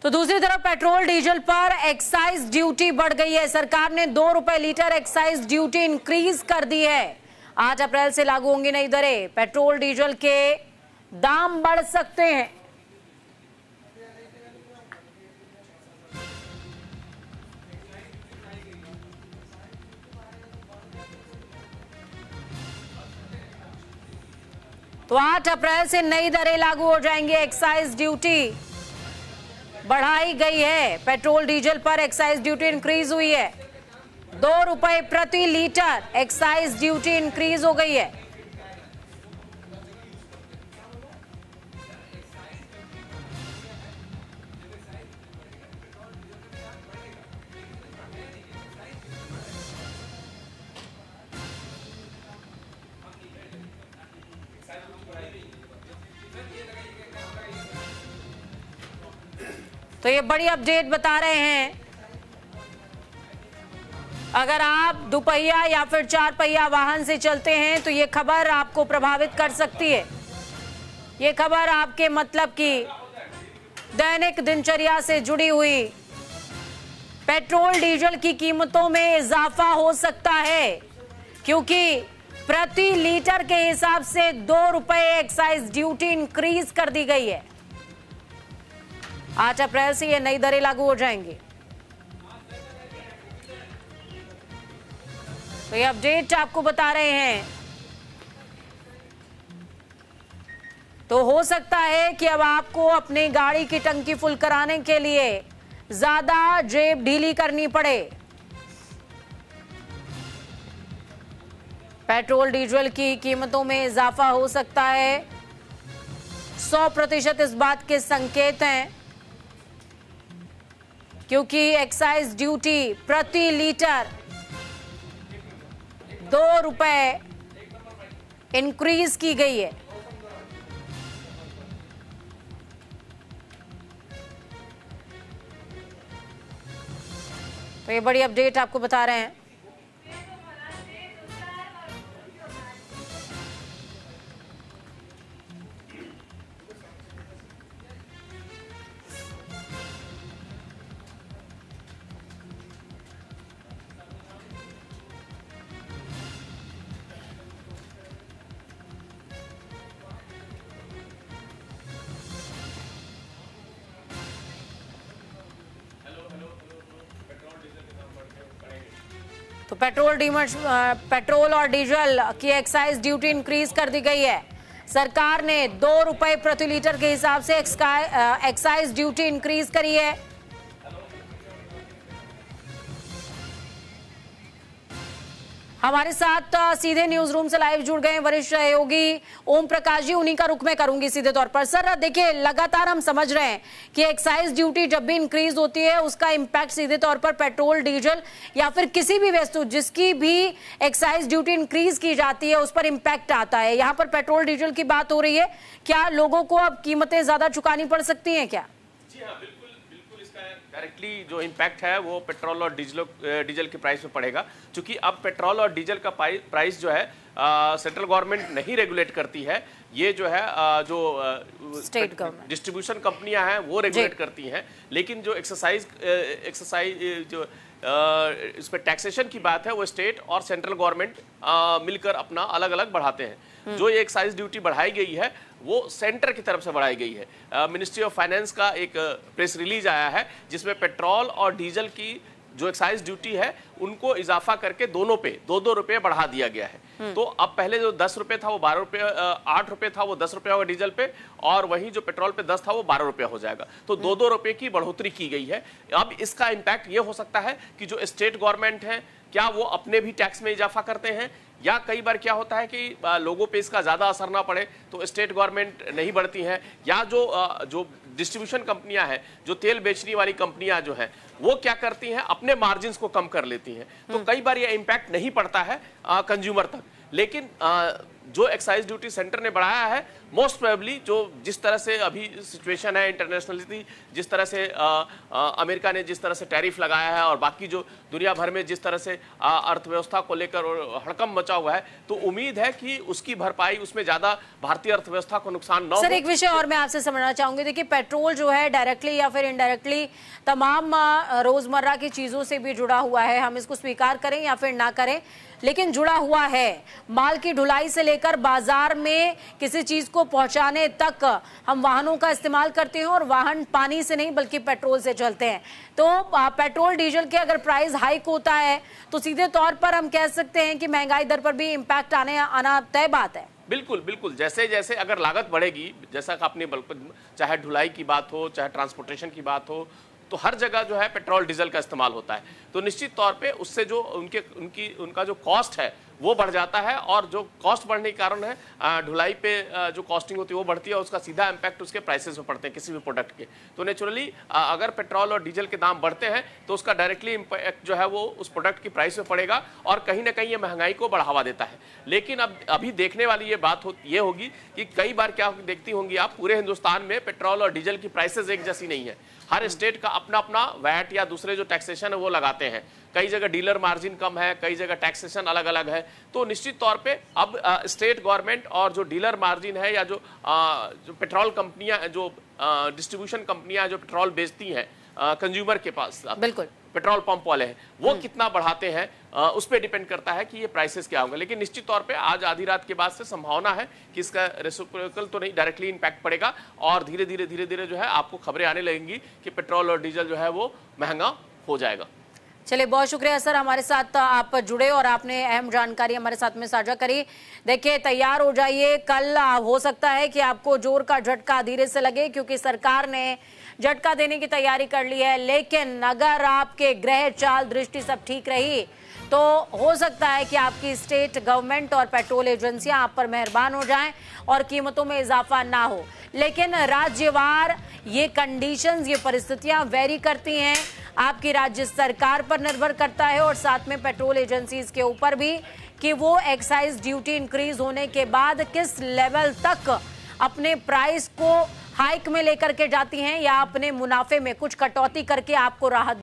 तो दूसरी तरफ पेट्रोल डीजल पर एक्साइज ड्यूटी बढ़ गई है। सरकार ने 2 रुपए लीटर एक्साइज ड्यूटी इंक्रीज कर दी है। 8 अप्रैल से लागू होंगी नई दरें। पेट्रोल डीजल के दाम बढ़ सकते हैं। तो 8 अप्रैल से नई दरें लागू हो जाएंगी। एक्साइज ड्यूटी बढ़ाई गई है। पेट्रोल डीजल पर एक्साइज ड्यूटी इंक्रीज हुई है। 2 रुपए प्रति लीटर एक्साइज ड्यूटी इंक्रीज हो गई है। तो ये बड़ी अपडेट बता रहे हैं। अगर आप दुपहिया या फिर 4 पहिया वाहन से चलते हैं तो ये खबर आपको प्रभावित कर सकती है। ये खबर आपके मतलब की दैनिक दिनचर्या से जुड़ी हुई पेट्रोल डीजल की कीमतों में इजाफा हो सकता है, क्योंकि प्रति लीटर के हिसाब से 2 रुपए एक्साइज ड्यूटी इंक्रीज कर दी गई है। 8 अप्रैल से ये नई दरें लागू हो जाएंगी। तो ये अपडेट आपको बता रहे हैं। तो हो सकता है कि अब आपको अपनी गाड़ी की टंकी फुल कराने के लिए ज्यादा जेब ढीली करनी पड़े। पेट्रोल डीजल की कीमतों में इजाफा हो सकता है। 100% इस बात के संकेत हैं, क्योंकि एक्साइज ड्यूटी प्रति लीटर 2 रुपए इंक्रीज की गई है। तो ये बड़ी अपडेट आपको बता रहे हैं। तो पेट्रोल और डीजल की एक्साइज ड्यूटी इंक्रीज कर दी गई है। सरकार ने 2 रुपए प्रति लीटर के हिसाब से एक्साइज ड्यूटी इंक्रीज करी है। हमारे साथ सीधे न्यूज रूम से लाइव जुड़ गए वरिष्ठ सहयोगी ओम प्रकाश जी, उन्हीं का रुख मैं करूंगी सीधे तौर पर। सर देखिए, लगातार हम समझ रहे हैं कि एक्साइज ड्यूटी जब भी इंक्रीज होती है उसका इंपैक्ट सीधे तौर पर पेट्रोल डीजल या फिर किसी भी वस्तु जिसकी भी एक्साइज ड्यूटी इंक्रीज की जाती है उस पर इंपैक्ट आता है। यहाँ पर पेट्रोल डीजल की बात हो रही है, क्या लोगों को अब कीमतें ज्यादा चुकानी पड़ सकती हैं क्या? जी हाँ, बिल्कुल इसका डायरेक्टली जो इम्पैक्ट है वो पेट्रोल और डीजल के प्राइस में पड़ेगा, क्योंकि अब पेट्रोल और डीजल का प्राइस जो है सेंट्रल गवर्नमेंट नहीं रेगुलेट करती है। ये जो है जो स्टेट गवर्नमेंट डिस्ट्रीब्यूशन कंपनियां हैं वो रेगुलेट करती हैं। लेकिन जो एक्सरसाइज जो इस पर टैक्सेशन की बात है वो स्टेट और सेंट्रल गवर्नमेंट मिलकर अपना अलग अलग बढ़ाते हैं। जो ये एक्साइज ड्यूटी बढ़ाई गई है वो सेंटर की तरफ से बढ़ाई गई है। मिनिस्ट्री ऑफ फाइनेंस का एक प्रेस रिलीज आया है जिसमें पेट्रोल और डीजल की जो एक्साइज ड्यूटी है उनको इजाफा करके दोनों पे 2-2 रुपए बढ़ा दिया गया है। तो अब पहले जो 10 रुपए था वो 12 रुपए, 8 रुपए था वो 10 रुपए होगा डीजल पे, और वहीं जो पेट्रोल पे 10 था वो 12 रुपए हो जाएगा। तो 2-2 रुपए की बढ़ोतरी की गई है। अब इसका इम्पैक्ट ये हो सकता है कि जो स्टेट गवर्नमेंट है क्या वो अपने भी टैक्स में इजाफा करते हैं, या कई बार क्या होता है कि लोगों पे इसका ज्यादा असर ना पड़े तो स्टेट गवर्नमेंट नहीं बढ़ती है, या जो डिस्ट्रीब्यूशन कंपनियां हैं, जो तेल बेचने वाली कंपनियां जो हैं वो क्या करती हैं अपने मार्जिन्स को कम कर लेती हैं। तो कई बार ये इम्पैक्ट नहीं पड़ता है कंज्यूमर तक। लेकिन जो एक्साइज ड्यूटी सेंटर ने बढ़ाया है, मोस्ट प्रोबेबली जो जिस तरह से अभी सिचुएशन है इंटरनेशनली, जिस तरह से अमेरिका ने जिस तरह से टैरिफ लगाया है और बाकी जो दुनिया भर में जिस तरह से अर्थव्यवस्था को लेकर हड़कंप मचा हुआ है, तो उम्मीद है कि उसकी भरपाई उसमें ज्यादा भारतीय अर्थव्यवस्था को नुकसान न हो। सर, एक विषय और मैं आपसे समझना चाहूंगी, देखिए पेट्रोल जो है डायरेक्टली या फिर इनडायरेक्टली तमाम रोजमर्रा की चीजों से भी जुड़ा हुआ है, हम इसको स्वीकार करें या फिर ना करें, लेकिन जुड़ा हुआ है। माल की ढुलाई से लेकर बाजार में किसी चीज को पहुंचाने तक हम वाहनों का इस्तेमाल करते हैं और वाहन पानी से नहीं बल्कि पेट्रोल से चलते हैं। तो पेट्रोल डीजल के अगर प्राइस हाइक होता है तो सीधे तौर पर हम कह सकते हैं कि महंगाई दर पर भी इम्पैक्ट आना तय बात है। बिल्कुल बिल्कुल, जैसे जैसे अगर लागत बढ़ेगी, जैसा कि आपने चाहे ढुलाई की बात हो, चाहे ट्रांसपोर्टेशन की बात हो, तो हर जगह जो है पेट्रोल डीजल का इस्तेमाल होता है, तो निश्चित तौर पे उससे जो उनका जो कॉस्ट है वो बढ़ जाता है, और जो कॉस्ट बढ़ने के कारण है ढुलाई पे जो कॉस्टिंग होती है वो बढ़ती है, और उसका सीधा इम्पैक्ट उसके प्राइसेस में पड़ते हैं किसी भी प्रोडक्ट के। तो नेचुरली अगर पेट्रोल और डीजल के दाम बढ़ते हैं तो उसका डायरेक्टली इम्पैक्ट जो है वो उस प्रोडक्ट की प्राइस में पड़ेगा, और कहीं ना कहीं ये महंगाई को बढ़ावा देता है। लेकिन अब अभी देखने वाली ये बात ये होगी कि कई बार क्या देखती होंगी आप, पूरे हिंदुस्तान में पेट्रोल और डीजल की प्राइसेस एक जैसी नहीं है। हर स्टेट का अपना अपना वैट या दूसरे जो टैक्सेशन है वो लगाते हैं। कई जगह डीलर मार्जिन कम है, कई जगह टैक्सेशन अलग अलग है। तो निश्चित तौर पे अब स्टेट गवर्नमेंट और जो डीलर मार्जिन है या जो पेट्रोल कंपनियां, जो डिस्ट्रीब्यूशन कंपनियां जो पेट्रोल बेचती हैं कंज्यूमर के पास, बिल्कुल पेट्रोल पंप वाले हैं, वो कितना बढ़ाते हैं उस पर डिपेंड करता है कि ये प्राइसेस क्या होंगे। लेकिन निश्चित तौर पे आज आधी रात के बाद से संभावना है कि इसका रेसिप्रोकल तो नहीं, डायरेक्टली इम्पैक्ट पड़ेगा, और धीरे धीरे जो है आपको खबरें आने लगेंगी कि पेट्रोल और डीजल जो है वो महंगा हो जाएगा। चलिए, बहुत शुक्रिया सर, हमारे साथ आप जुड़े और आपने अहम जानकारी हमारे साथ में साझा करी। देखिए, तैयार हो जाइए, कल हो सकता है कि आपको जोर का झटका धीरे से लगे, क्योंकि सरकार ने झटका देने की तैयारी कर ली है। लेकिन अगर आपके ग्रह चाल दृष्टि सब ठीक रही तो हो सकता है कि आपकी स्टेट गवर्नमेंट और पेट्रोल एजेंसियां आप पर मेहरबान हो जाएं और कीमतों में इजाफा ना हो। लेकिन राज्यवार ये कंडीशंस, ये परिस्थितियां वेरी करती हैं, आपकी राज्य सरकार पर निर्भर करता है और साथ में पेट्रोल एजेंसीज के ऊपर भी, कि वो एक्साइज ड्यूटी इंक्रीज होने के बाद किस लेवल तक अपने प्राइस को हाइक में लेकर के जाती हैं या अपने मुनाफे में कुछ कटौती करके आपको राहत